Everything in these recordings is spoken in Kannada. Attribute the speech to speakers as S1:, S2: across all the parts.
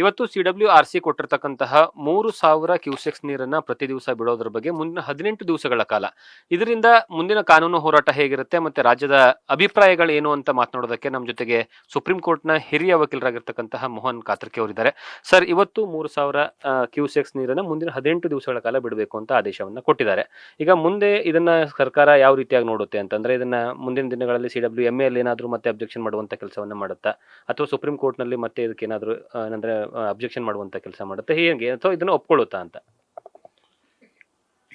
S1: ಇವತ್ತು CWRC ಕೊಟ್ಟಿರ್ತಕ್ಕಂತಹ 3,000 ಕ್ಯೂಸೆಕ್ಸ್ ನೀರನ್ನ ಪ್ರತಿ ದಿವಸ ಬಿಡೋದ್ರ ಬಗ್ಗೆ ಮುಂದಿನ 18 ದಿವಸಗಳ ಕಾಲ ಇದರಿಂದ ಮುಂದಿನ ಕಾನೂನು ಹೋರಾಟ ಹೇಗಿರುತ್ತೆ ಮತ್ತೆ ರಾಜ್ಯದ ಅಭಿಪ್ರಾಯಗಳು ಏನು ಅಂತ ಮಾತನಾಡೋದಕ್ಕೆ ನಮ್ಮ ಜೊತೆಗೆ ಸುಪ್ರೀಂ ಕೋರ್ಟ್ನ ಹಿರಿಯ ವಕೀಲರಾಗಿರ್ತಕ್ಕಂತಹ ಮೋಹನ್ ಕಾತರ್ಕಿ ಅವರಿದ್ದಾರೆ. ಸರ್, ಇವತ್ತು 3,000 ಕ್ಯೂಸೆಕ್ಸ್ ನೀರನ್ನ ಮುಂದಿನ 18 ದಿವಸಗಳ ಕಾಲ ಬಿಡಬೇಕು ಅಂತ ಆದೇಶವನ್ನ ಕೊಟ್ಟಿದ್ದಾರೆ. ಈಗ ಮುಂದೆ ಇದನ್ನ ಸರ್ಕಾರ ಯಾವ ರೀತಿಯಾಗಿ ನೋಡುತ್ತೆ ಅಂತಂದ್ರೆ, ಇದನ್ನ ಮುಂದಿನ ದಿನಗಳಲ್ಲಿ CWMA ಅಲ್ಲಿ ಏನಾದ್ರು ಮತ್ತೆ ಅಬ್ಜೆಕ್ಷನ್ ಮಾಡುವಂತ ಕೆಲಸವನ್ನ ಮಾಡುತ್ತಾ, ಅಥವಾ ಸುಪ್ರೀಂ ಕೋರ್ಟ್ ನಲ್ಲಿ ಮತ್ತೆ ಇದಕ್ಕೆ ಏನಾದ್ರು ಏನಂದ್ರೆ ಅಬ್ಜೆಕ್ಷನ್ ಮಾಡುವಂತ ಕೆಲಸ ಮಾಡುತ್ತೆ, ಹೇಗೆ ಅಥವಾ ಇದನ್ನ ಒಪ್ಕೊಳ್ಳುತ್ತಾ ಅಂತ?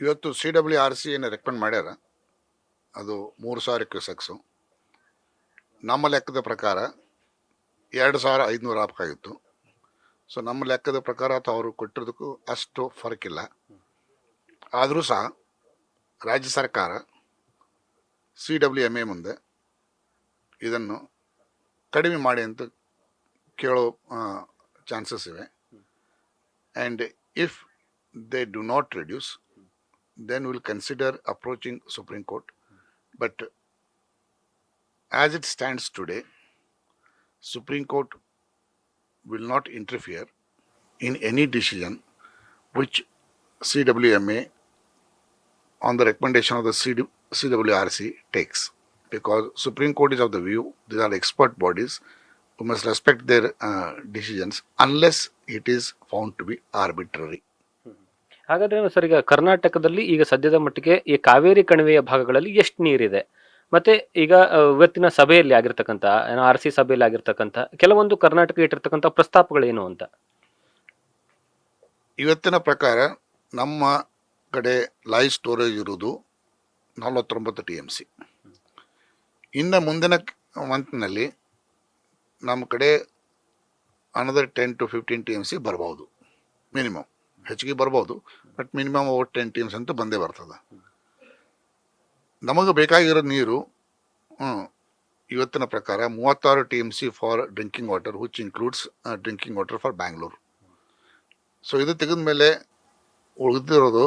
S2: ಇವತ್ತು CWRC ಏನು ರೆಕಮೆಂಡ್ ಮಾಡ್ಯಾರ ಅದು 3,000 ಕ್ಯೂಸೆಕ್ಸು. ನಮ್ಮ ಲೆಕ್ಕದ ಪ್ರಕಾರ 2,500 ಆಗಬೇಕಾಗಿತ್ತು. ಸೊ ನಮ್ಮ ಲೆಕ್ಕದ ಪ್ರಕಾರ ಅಥವಾ ಅವರು ಕೊಟ್ಟಿರೋದಕ್ಕೂ ಅಷ್ಟು ಫರಕಿಲ್ಲ. ಆದರೂ ಸಹ ರಾಜ್ಯ ಸರ್ಕಾರ CWMA ಮುಂದೆ ಇದನ್ನು ಕಡಿಮೆ ಮಾಡಿ ಅಂತ ಕೇಳೋ ಚಾನ್ಸಸ್ ಇವೆ. And if they do not reduce then we'll consider approaching Supreme Court. But as it stands today, Supreme Court will not interfere in any decision which CWMA on the recommendation of the CWRC takes, because Supreme Court is of the view these are expert bodies who must respect their decisions unless it is found to be arbitrary.
S1: ಹಾಗಾದ್ರೆ ಸರ್, ಈಗ ಕರ್ನಾಟಕದಲ್ಲಿ ಈಗ ಸದ್ಯದ ಮಟ್ಟಿಗೆ ಈ ಕಾವೇರಿ ಕಣಿವೆಯ ಭಾಗಗಳಲ್ಲಿ ಎಷ್ಟು ನೀರಿದೆ, ಮತ್ತೆ ಈಗ ಇವತ್ತಿನ ಸಭೆಯಲ್ಲಿ ಆಗಿರ್ತಕ್ಕಂಥ RC ಸಭೆಯಲ್ಲಿ ಆಗಿರ್ತಕ್ಕಂಥ ಕೆಲವೊಂದು ಕರ್ನಾಟಕ ಇಟ್ಟಿರ್ತಕ್ಕಂಥ ಪ್ರಸ್ತಾಪಗಳೇನು ಅಂತ?
S2: ಇವತ್ತಿನ ಪ್ರಕಾರ ನಮ್ಮ ಕಡೆ ಲೈವ್ ಸ್ಟೋರೇಜ್ ಇರುವುದು 49 TMC. ಇನ್ನು ಮುಂದಿನ ಮಂತ್ನಲ್ಲಿ ನಮ್ಮ ಕಡೆ ಅನದರ್ 10 to 15 TMC ಬರ್ಬೋದು. ಮಿನಿಮಮ್ ಹೆಚ್ಚಿಗೆ ಬರ್ಬೋದು, ಬಟ್ ಮಿನಿಮಮ್ ಓವರ್ 10 TMC ಅಂತ ಬಂದೇ ಬರ್ತದೆ. ನಮಗೆ ಬೇಕಾಗಿರೋ ನೀರು ಇವತ್ತಿನ ಪ್ರಕಾರ 36 TMC for drinking water, which includes drinking water for Bangalore. So ಇದು ತೆಗೆದ ಮೇಲೆ ಉಳಿದಿರೋದು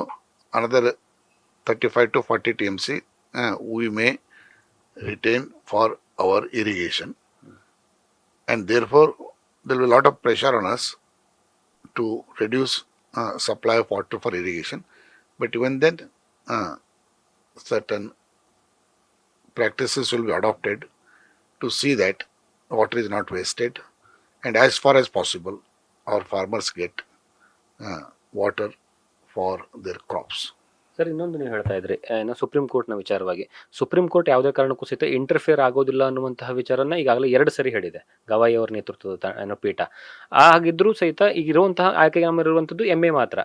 S2: another 35 to 40 TMC we may retain for our irrigation, and therefore there will be a lot of pressure on us to reduce supply of water for irrigation. But even then certain practices will be adopted to see that water is not wasted, and as far as possible our farmers get water for their crops.
S1: Sir, ಇನ್ನೊಂದು ನೀವು ಹೇಳ್ತಾ ಇದ್ರಿ ಸುಪ್ರೀಂ ಕೋರ್ಟ್ನ ವಿಚಾರವಾಗಿ. ಸುಪ್ರೀಂ ಕೋರ್ಟ್ ಯಾವುದೇ ಕಾರಣಕ್ಕೂ ಸಹಿತ ಇಂಟರ್ಫಿಯರ್ ಆಗೋದಿಲ್ಲ ಅನ್ನುವಂತಹ ವಿಚಾರನ ಈಗಾಗಲೇ 2 ಸರಿ ಹೇಳಿದೆ ಗವಾಯಿ ಅವರ ನೇತೃತ್ವದ ಪೀಠ. ಹಾಗಿದ್ರೂ ಸಹಿತ ಈಗ ಇರುವಂತಹ ಆಯ್ಕೆಯಾಗಿರುವಂಥದ್ದು MA ಮಾತ್ರ,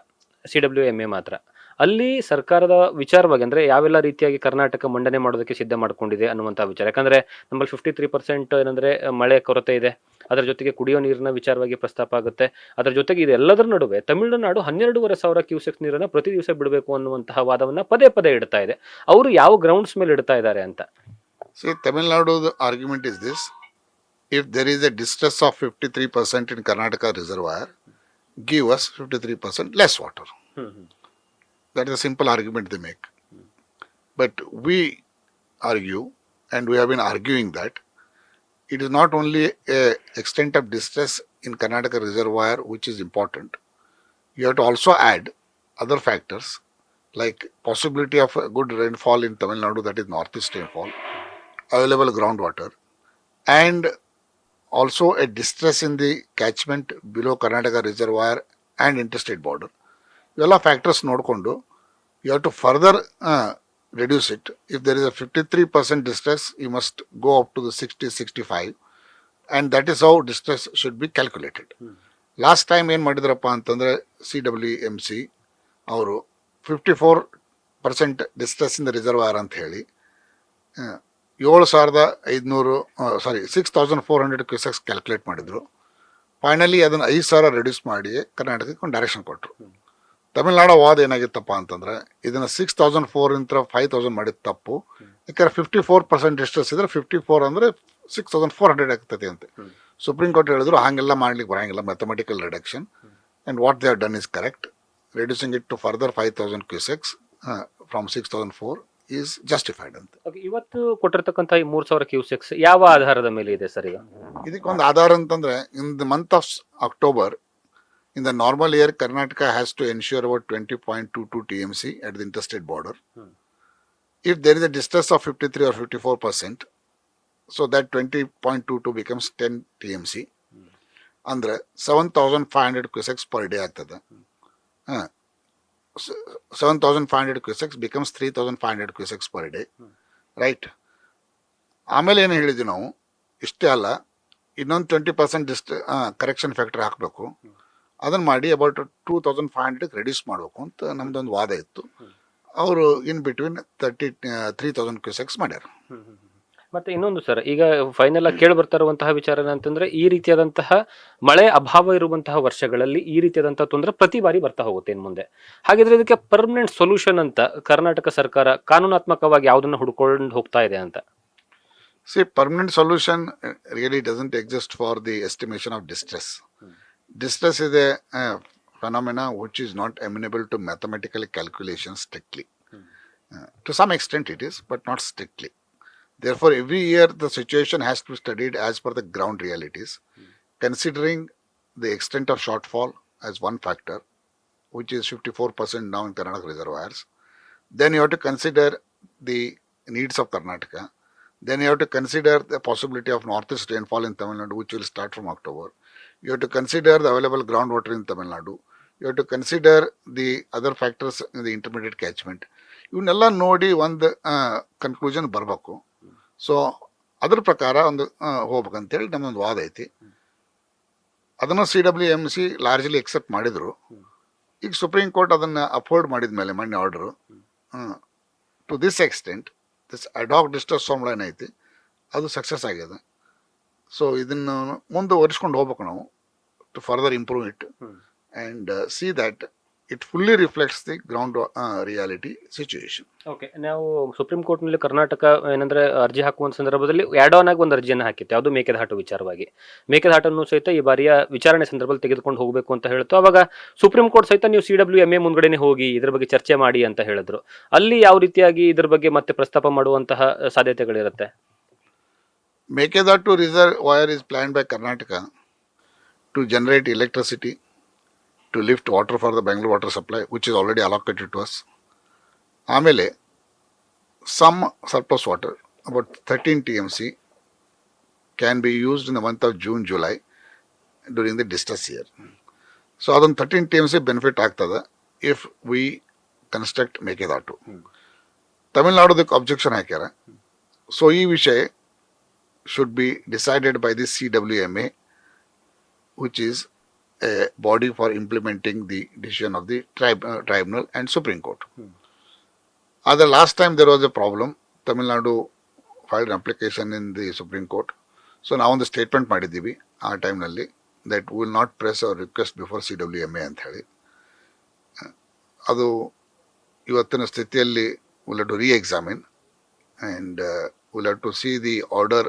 S1: CWMA ಮಾತ್ರ. ಅಲ್ಲಿ ಸರ್ಕಾರದ ವಿಚಾರವಾಗಿ ಅಂದ್ರೆ ಯಾವೆಲ್ಲ ರೀತಿಯಾಗಿ ಕರ್ನಾಟಕ ಮಂಡನೆ ಮಾಡೋದಕ್ಕೆ ಸಿದ್ಧ ಮಾಡ್ಕೊಂಡಿದೆ ಅನ್ನುವಂತಹ ವಿಚಾರ. ಯಾಕಂದ್ರೆ ನಮ್ಮಲ್ಲಿ 53% ಏನಂದ್ರೆ ಮಳೆ ಕೊರತೆ ಇದೆ, ಅದರ ಜೊತೆಗೆ ಕುಡಿಯೋ ನೀರಿನ ವಿಚಾರವಾಗಿ ಪ್ರಸ್ತಾಪ ಆಗುತ್ತೆ. ಅದರ ಜೊತೆಗೆ ಇದೆಲ್ಲದರ ನಡುವೆ ತಮಿಳುನಾಡು 12,500 ಕ್ಯೂಸೆಕ್ಸ್ ನೀರನ್ನ ಪ್ರತಿ ದಿವಸ ಬಿಡಬೇಕು ಅನ್ನುವಂತಹ ವಾದವನ್ನ ಪದೇ ಪದೇ ಇಡ್ತಾ ಇದೆ. ಅವರು ಯಾವ ಗ್ರೌಂಡ್ಸ್ ಮೇಲೆ ಇಡ್ತಾ ಇದ್ದಾರೆ ಅಂತ?
S2: Tamil Nadu's argument is this: if there is a distress of 53% in Karnataka reservoir, give us 53% less water. That is a simple argument they make. But we argue, and we have been arguing, that it is not only a extent of distress in Karnataka reservoir which is important. You have to also add other factors like possibility of a good rainfall in Tamil Nadu, that is northeast rainfall, available groundwater, and also a distress in the catchment below Karnataka reservoir and interstate border. ಇವೆಲ್ಲ ಫ್ಯಾಕ್ಟರ್ಸ್ ನೋಡಿಕೊಂಡು you have to further reduce it. If there is a 53% distress, you must go up to the 60-65, and that is how distress should be calculated. Last time ಏನು ಮಾಡಿದ್ರಪ್ಪ ಅಂತಂದರೆ CWMC ಅವರು 54% ಡಿಸ್ಟ್ರೆಸ್ ಇನ್ ದ ರಿಸರ್ವಾಯರ್ ಅಂತ ಹೇಳಿ 6,400 ಕ್ಯೂಸೆಕ್ಸ್ ಕ್ಯಾಲ್ಕುಲೇಟ್ ಮಾಡಿದರು. ಫೈನಲಿ ಅದನ್ನು 5,000 ರೆಡ್ಯೂಸ್ ಮಾಡಿ ಕರ್ನಾಟಕಕ್ಕೆ ಒಂದು ಡೈರೆಕ್ಷನ್ ಕೊಟ್ಟರು. ತಮಿಳ್ನಾಡು ವಾದ ಏನಾಗಿತ್ತಪ್ಪ ಅಂತಂದ್ರೆ ಇದನ್ನು 6,400 5,000 ಮಾಡಿದ ತಪ್ಪು. ಯಾಕಂದ್ರೆ 54% ಡಿಸ್ಟ್ರೆಸ್ ಇದ್ರೆ 54 ಅಂದರೆ 6,400 ಆಗ್ತದೆ ಅಂತೆ. ಸುಪ್ರೀಂ ಕೋರ್ಟ್ ಹೇಳಿದ್ರು ಹಾಗೆಲ್ಲ ಮಾಡ್ಲಿಕ್ಕೆ ಬರಂಗಿಲ್ಲ, mathematical reduction, and what they have done is correct. Reducing it to further 5,000 cusecs from 6,004 is justified ಅಂತ.
S1: ಇವತ್ತು ಕೊಟ್ಟಿರ್ತಕ್ಕಂಥ ಈ 3,000 ಕ್ಯೂಸೆಕ್ಸ್ ಯಾವ ಆಧಾರದ ಮೇಲೆ ಇದೆ ಸರ್? ಈಗ
S2: ಇದಕ್ಕೊಂದು ಆಧಾರ ಅಂತಂದ್ರೆ in the month of October In the normal year, Karnataka has to ensure about 20.22 TMC at the interstate border. If there is a distress of 53 or 54%, so that 20.22 becomes 10 TMC. Andre 7,500 cusecs per day ಆಗ್ತದೆ. 7,500 cusecs becomes 3,500 cusecs per day. Right? ಆಮೇಲೆ ಏನು ಹೇಳಿದ್ವಿ ನಾವು, ಇಷ್ಟೇ ಅಲ್ಲ, ಇನ್ನೊಂದು 20% ಕರೆಕ್ಷನ್ ಫ್ಯಾಕ್ಟರ್ ಹಾಕಬೇಕು. ಅದನ್ನು ಮಾಡಿ ಅಬೌಟ್ 2,500 ರೆಡ್ಯೂಸ್ ಮಾಡಬೇಕು ಅಂತ ನಮ್ದೊಂದು ವಾದ ಇತ್ತು. ಅವರು ಇನ್ ಬಿಟ್ವೀನ್ 3,000 ಕ್ಯೂಸೆಕ್ಸ್ ಮಾಡ್ಯಾರ.
S1: ಮತ್ತೆ ಇನ್ನೊಂದು ಸರ್, ಈಗ ಫೈನಲ್ ಆಗಿ ಕೇಳಿ ಬರ್ತಾ ಇರುವಂತಹ ವಿಚಾರ ಏನಂತಂದ್ರೆ, ಈ ರೀತಿಯಾದಂತಹ ಮಳೆ ಅಭಾವ ಇರುವಂತಹ ವರ್ಷಗಳಲ್ಲಿ ಈ ರೀತಿಯಾದಂತಹ ತೊಂದರೆ ಪ್ರತಿ ಬಾರಿ ಬರ್ತಾ ಹೋಗುತ್ತೆ ಇನ್ನು ಮುಂದೆ. ಹಾಗಿದ್ರೆ ಇದಕ್ಕೆ ಪರ್ಮನೆಂಟ್ ಸೊಲ್ಯೂಷನ್ ಅಂತ ಕರ್ನಾಟಕ ಸರ್ಕಾರ ಕಾನೂನಾತ್ಮಕವಾಗಿ ಯಾವುದನ್ನ ಹುಡ್ಕೊಂಡು ಹೋಗ್ತಾ ಇದೆ ಅಂತ?
S2: See, permanent solution really doesn't exist for the estimation of distress. Distress is a phenomena which is not amenable to mathematical calculation strictly. To some extent it is, but not strictly. Therefore, every year the situation has to be studied as per the ground realities, considering the extent of shortfall as one factor, which is 54% now in Karnataka reservoirs. Then you have to consider the needs of Karnataka. Then you have to consider the possibility of northeast rainfall in Tamil Nadu, which will start from October. You have to consider the available groundwater in Tamil Nadu. You have to consider the other factors in the intermediate catchment. ಇವನ್ನೆಲ್ಲ ನೋಡಿ ಒಂದು ಕನ್ಕ್ಲೂಷನ್ ಬರಬೇಕು. ಸೊ ಅದ್ರ ಪ್ರಕಾರ ಒಂದು ಹೋಗ್ಬೇಕಂತೇಳಿ ನಮ್ಮೊಂದು ವಾದ ಐತಿ. ಅದನ್ನು CWMC ಲಾರ್ಜ್ಲಿ ಎಕ್ಸೆಪ್ಟ್ ಮಾಡಿದ್ರು. ಈಗ ಸುಪ್ರೀಂ ಕೋರ್ಟ್ ಅದನ್ನು ಅಫೋರ್ಡ್ ಮಾಡಿದ ಮೇಲೆ ಮೊನ್ನೆ order, to this extent this ad hoc distress form line ಐತಿ, ಅದು ಸಕ್ಸಸ್ ಆಗ್ಯದ. ಸೊ ಇದನ್ನು ಮುಂದುವರಿಸ್ಕೊಂಡು ಹೋಗ್ಬೇಕು ನಾವು, to further improve it and see that it fully reflects the ground reality situation.
S1: Okay, ನಾವು ಸುಪ್ರೀಂ ಕೋರ್ಟ್ನಲ್ಲಿ ಕರ್ನಾಟಕ ಏನಂದ್ರೆ ಅರ್ಜಿ ಹಾಕುವಂತ ಸಂದರ್ಭದಲ್ಲಿ ಆ್ಯಡ್ ಆನ್ ಆಗಿ ಒಂದು ಅರ್ಜಿಯನ್ನು ಹಾಕಿತ್ತು, ಯಾವುದು ಮೇಕೆದಾಟು ವಿಚಾರವಾಗಿ. ಮೇಕೆದಾಟನ್ನು ಸಹಿತ ಈ ಬಾರಿಯ ವಿಚಾರಣೆ ಸಂದರ್ಭದಲ್ಲಿ ತೆಗೆದುಕೊಂಡು ಹೋಗಬೇಕು ಅಂತ ಹೇಳ್ತು. ಅವಾಗ ಸುಪ್ರೀಂ ಕೋರ್ಟ್ ಸಹಿತ ನೀವು CWMA ಮುಂದ್ಗಡೆನೆ ಹೋಗಿ ಇದ್ರ ಬಗ್ಗೆ ಚರ್ಚೆ ಮಾಡಿ ಅಂತ ಹೇಳಿದ್ರು. ಅಲ್ಲಿ ಯಾವ ರೀತಿಯಾಗಿ ಇದ್ರ ಬಗ್ಗೆ ಮತ್ತೆ ಪ್ರಸ್ತಾಪ ಮಾಡುವಂತಹ ಸಾಧ್ಯತೆಗಳಿರುತ್ತೆ?
S2: Mekedatu reservoir is planned by Karnataka to generate electricity, to lift water for the Bangalore water supply, which is already allocated to us. ಆಮೇಲೆ some surplus water, about 13 TMC, can be used in the month of June, July during the distress year. So ಅದೊಂದು 13 TMC ಬೆನಿಫಿಟ್ ಆಗ್ತದೆ ಇಫ್ ವಿ ಕನ್ಸ್ಟ್ರಕ್ಟ್ ಮೇಕೆದಾಟು. ತಮಿಳ್ನಾಡುದಕ್ಕೆ ಅಬ್ಜೆಕ್ಷನ್ ಹಾಕ್ಯಾರ. ಸೊ ಈ ವಿಷಯ should be decided by the CWMA, which is a body for implementing the decision of the tribunal and Supreme Court. The last time there was a problem, Tamil Nadu filed an application in the Supreme Court. So now on the statement ಮಾಡಿದ್ದೀವಿ ಆ ಟೈಮ್ನಲ್ಲಿ that we will not press our request before CWMA ಅಂತ ಹೇಳಿ. ಅದು ಇವತ್ತಿನ ಸ್ಥಿತಿಯಲ್ಲಿ we'll have to re-examine and we'll have to see the order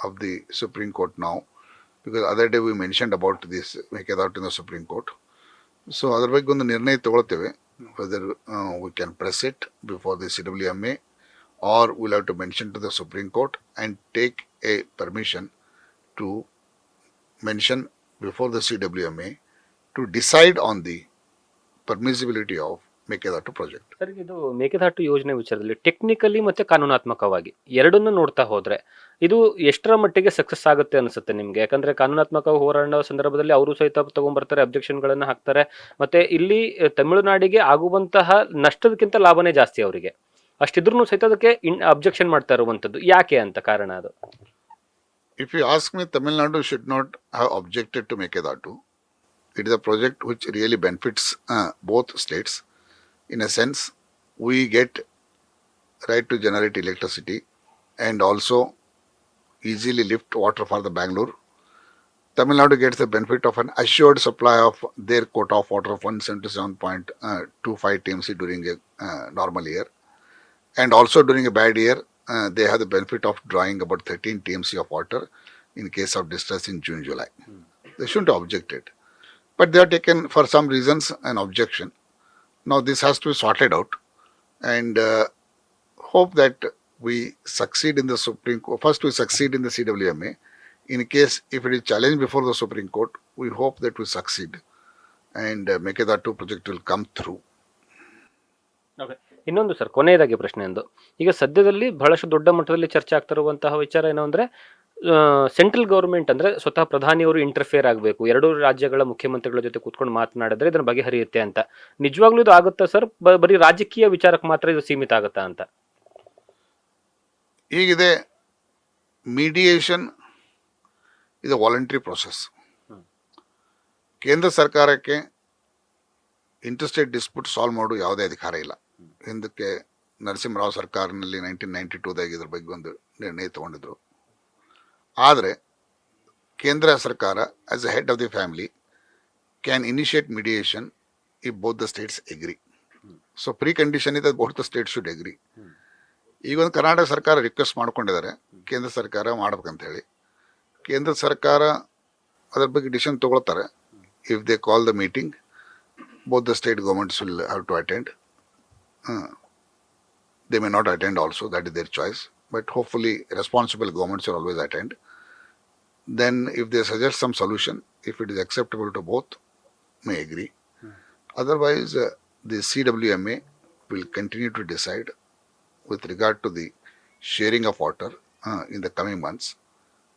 S2: of the Supreme Court now, because other day we mentioned about this Mekedatu in the Supreme Court. So ಅದರ ಬಗ್ಗೆ ಒಂದು ನಿರ್ಣಯ ತಗೊಳ್ತೇವೆ, whether we can press it before the CWMA or we'll have to mention to the Supreme Court and take a permission to mention before the CWMA to decide on the permissibility of Mekedatu project.
S1: Sir, ಇದು ಮೇಕೆದಾಟು ಯೋಜನೆ ವಿಚಾರದಲ್ಲಿ ಟೆಕ್ನಿಕಲಿ ಮತ್ತೆ ಕಾನೂನಾತ್ಮಕವಾಗಿ ಎರಡನ್ನೂ ನೋಡ್ತಾ ಹೋದ್ರೆ ಇದು ಎಷ್ಟರ ಮಟ್ಟಿಗೆ ಸಕ್ಸಸ್ ಆಗುತ್ತೆ ಅನ್ಸುತ್ತೆ ನಿಮ್ಗೆ? ಯಾಕಂದ್ರೆ ಕಾನೂನಾತ್ಮಕ ಹೋರಾಟ ಸಂದರ್ಭದಲ್ಲಿ ಅವರು ಸಹಿತ ತಗೊಂಡ್ಬರ್ತಾರೆ, ಅಬ್ಜೆಕ್ಷನ್ ಗಳನ್ನ ಹಾಕ್ತಾರೆ. ಮತ್ತೆ ಇಲ್ಲಿ ತಮಿಳುನಾಡಿಗೆ ಆಗುವಂತಹ ನಷ್ಟದಕ್ಕಿಂತ ಲಾಭನೇ ಜಾಸ್ತಿ ಅವರಿಗೆ. ಅಷ್ಟಿದ್ರು ಸಹಿತ ಅದಕ್ಕೆ ಅಬ್ಜೆಕ್ಷನ್ ಮಾಡ್ತಾ ಇರುವಂತದ್ದು ಯಾಕೆ ಅಂತ ಕಾರಣ ಅದು?
S2: If you ask me, Tamil Nadu should not have objected to Mekedatu. It is a project which really benefits both states. In a sense, we get right to generate electricity and also easily lift water for the Bangalore. Tamil Nadu gets the benefit of an assured supply of their quota of water of 177.25 TMC during a normal year. And also during a bad year, they have the benefit of drawing about 13 TMC of water in case of distress in June, July. They shouldn't have objected. But they have taken, for some reasons, an objection. Now this has to be sorted out and hope that we succeed in the Supreme Court. First we succeed in the CWMA. In case if it is challenged before the Supreme Court, we hope that we succeed and Mekadatu project will come through.
S1: ಇನ್ನೊಂದು ಸರ್, ಕೊನೆಯದಾಗಿ ಪ್ರಶ್ನೆ ಒಂದು, ಈಗ ಸದ್ಯದಲ್ಲಿ ಬಹಳಷ್ಟು ದೊಡ್ಡ ಮಟ್ಟದಲ್ಲಿ ಚರ್ಚೆ ಆಗ್ತಿರುವಂತಹ ವಿಚಾರ ಏನು ಅಂದ್ರೆ, ಸೆಂಟ್ರಲ್ ಗೌರ್ಮೆಂಟ್ ಅಂದ್ರೆ ಸ್ವತಃ ಪ್ರಧಾನಿಯವರು ಇಂಟರ್ಫಿಯರ್ ಆಗಬೇಕು, ಎರಡೂ ರಾಜ್ಯಗಳ ಮುಖ್ಯಮಂತ್ರಿಗಳ ಜೊತೆ ಕೂತ್ಕೊಂಡು ಮಾತನಾಡಿದ್ರೆ ಇದನ್ನ ಬಗೆಹರಿಯುತ್ತೆ ಅಂತ. ನಿಜವಾಗ್ಲೂ ಇದು ಆಗುತ್ತಾ ಸರ್? ಬರೀ ರಾಜಕೀಯ ವಿಚಾರಕ್ಕೆ ಮಾತ್ರ ಇದು ಸೀಮಿತ ಆಗುತ್ತಾ ಅಂತ?
S2: ಹೀಗಿದೆ, ಮೀಡಿಯೇಷನ್ ಇದು ವಾಲಂಟರಿ ಪ್ರೊಸೆಸ್. ಕೇಂದ್ರ ಸರ್ಕಾರಕ್ಕೆ ಇಂಟರ್ಸ್ಟೇಟ್ ಡಿಸ್ಪ್ಯೂಟ್ ಸಾಲ್ವ್ ಮಾಡೋ ಯಾವುದೇ ಅಧಿಕಾರ ಇಲ್ಲ. ಹಿಂದಕ್ಕೆ ನರಸಿಂಹರಾವ್ ಸರ್ಕಾರನಲ್ಲಿ 1992ದಾಗ ಇದ್ರ ಬಗ್ಗೆ ಒಂದು ನಿರ್ಣಯ ತಗೊಂಡಿದ್ರು. ಆದರೆ ಕೇಂದ್ರ ಸರ್ಕಾರ as a head of the family can initiate mediation if both the states agree. So precondition ಇದೆ, both the state should agree. ಈಗ ಒಂದು ಕರ್ನಾಟಕ ಸರ್ಕಾರ ರಿಕ್ವೆಸ್ಟ್ ಮಾಡ್ಕೊಂಡಿದ್ದಾರೆ ಕೇಂದ್ರ ಸರ್ಕಾರ ಮಾಡ್ಬೇಕಂತ ಹೇಳಿ. ಕೇಂದ್ರ ಸರ್ಕಾರ ಅದ್ರ ಬಗ್ಗೆ ಡಿಸಿಷನ್ ತಗೊಳ್ತಾರೆ. If they call the meeting, both the state governments will have to attend. They may not attend also, that is their choice. But hopefully responsible governments will always attend. Then if they suggest some solution, if it is acceptable to both, may agree. Otherwise, the CWMA will continue to decide with regard to the sharing of water in the coming months.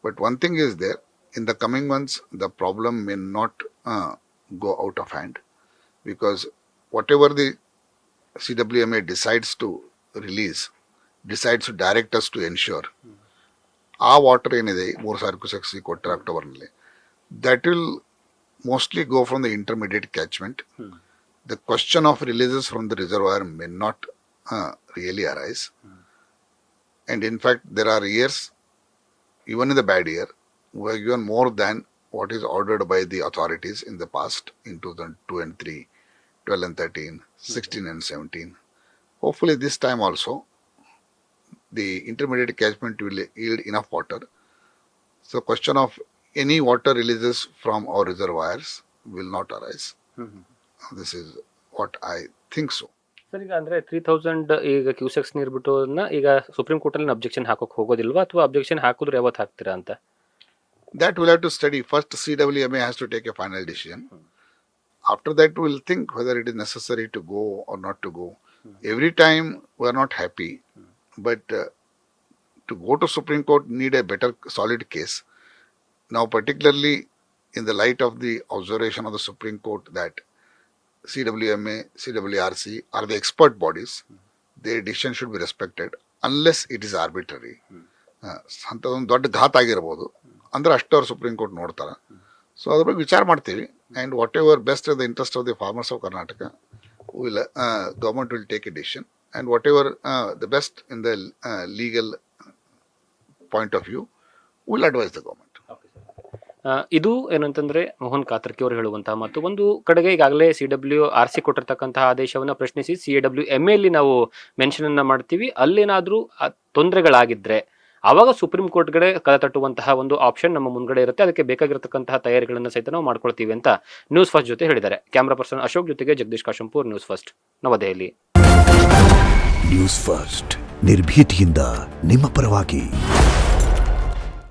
S2: But one thing is there, in the coming months, the problem may not go out of hand. Because whatever the CWMA decides to release, decides to direct us to ensure, our water ಏನಿದೆ 3000 ಕ್ಯೂಸೆಕ್ಸ್ ಕೊಟ್ಟರೆ ಅಕ್ಟೋಬರ್ನಲ್ಲಿ, that will mostly go from the intermediate catchment. The question of releases from the reservoir may not really arise. And in fact, there are years, even in the bad year, we have given more than what is ordered by the authorities in the past, in 2002 and 3, 12 and 13, 16 and 17. Hopefully this time also, the intermediate catchment will yield enough water. So question of any water releases from our reservoirs will not arise. This is what I think so.
S1: Sir, ಈಗ ಅಂದ್ರೆ 3000 ಈಗ ಕ್ಯೂಸೆಕ್ಸ್ ನೀರು ಬಿಟ್ಟೋದನ್ನ ಈಗ ಸುಪ್ರೀಂ ಕೋರ್ಟ್ ಅಲ್ಲಿ ಅಬ್ಜೆಕ್ಷನ್ ಹಾಕೋಕೆ ಹೋಗೋದಿಲ್ವಾ, ಅಥವಾ ಅಬ್ಜೆಕ್ಷನ್ ಹಾಕಿದ್ರೆ ಯಾವತ್ತು ಹಾಕ್ತೀರಾ ಅಂತ?
S2: That we'll have to study. First, CWMA has to take a final decision. After that, we'll think whether it is necessary to go or not to go. Every time we are not happy, but to go to Supreme Court need a better solid case. Now, particularly in the light of the observation of the Supreme Court that CWMA, CWRC are the expert bodies, their decision should be respected unless it is arbitrary. ಅಂಥದ್ದೊಂದು ದೊಡ್ಡ ಘಾತ ಆಗಿರ್ಬೋದು ಅಂದ್ರೆ ಅಷ್ಟು ಅವ್ರು ಸುಪ್ರೀಂ ಕೋರ್ಟ್ ನೋಡ್ತಾರೆ. ಸೊ ಅದ್ರ ಬಗ್ಗೆ ವಿಚಾರ ಮಾಡ್ತೀವಿ. And what ever best in the interest of the farmers of Karnataka will government will take A decision, and what ever the best in the legal point of view will advise the government.
S1: ಇದು ಏನಂತಂದ್ರೆ ಮೋಹನ್ ಕಾತರ್ಕಿ ಅವರು ಹೇಳುವಂತಹ ಮಾತು. ಒಂದು ಕಡೆಗೆ ಈಗಾಗಲೇ CWRC ಕೊಟ್ಟಿರ್ತಕ್ಕಂತಹ ಆದೇಶವನ್ನು ಪ್ರಶ್ನಿಸಿ CWMA ಅಲ್ಲಿ ನಾವು ಮೆನ್ಷನ್ ಅನ್ನ ಮಾಡ್ತೀವಿ. ಅಲ್ಲೇನಾದ್ರೂ ತೊಂದರೆಗಳಾಗಿದ್ರೆ ಆವಾಗ ಸುಪ್ರೀಂ ಕೋರ್ಟ್ಗಡೆ ಕದ ತಟ್ಟುವಂತಹ ಒಂದು ಆಪ್ಷನ್ ನಮ್ಮ ಮುಂದ್ಗಡೆ ಇರುತ್ತೆ. ಅದಕ್ಕೆ ಬೇಕಾಗಿರತಕ್ಕಂತಹ ತಯಾರಿಗಳನ್ನು ಸಹಿತ ನಾವು ಮಾಡ್ಕೊಳ್ತೀವಿ ಅಂತ ನ್ಯೂಸ್ ಫಸ್ಟ್ ಜೊತೆ ಹೇಳಿದ್ದಾರೆ. ಕ್ಯಾಮರಾ ಪರ್ಸನ್ ಅಶೋಕ್ ಜೊತೆಗೆ ಜಗದೀಶ್ ಕಾಶಂಪೂರ್, ನ್ಯೂಸ್ ಫಸ್ಟ್, ನವದೆಹಲಿ.
S3: ನ್ಯೂಸ್ ಫಸ್ಟ್, ನಿರ್ಭೀತಿಯಿಂದ ನಿಮ್ಮ ಪರವಾಗಿ.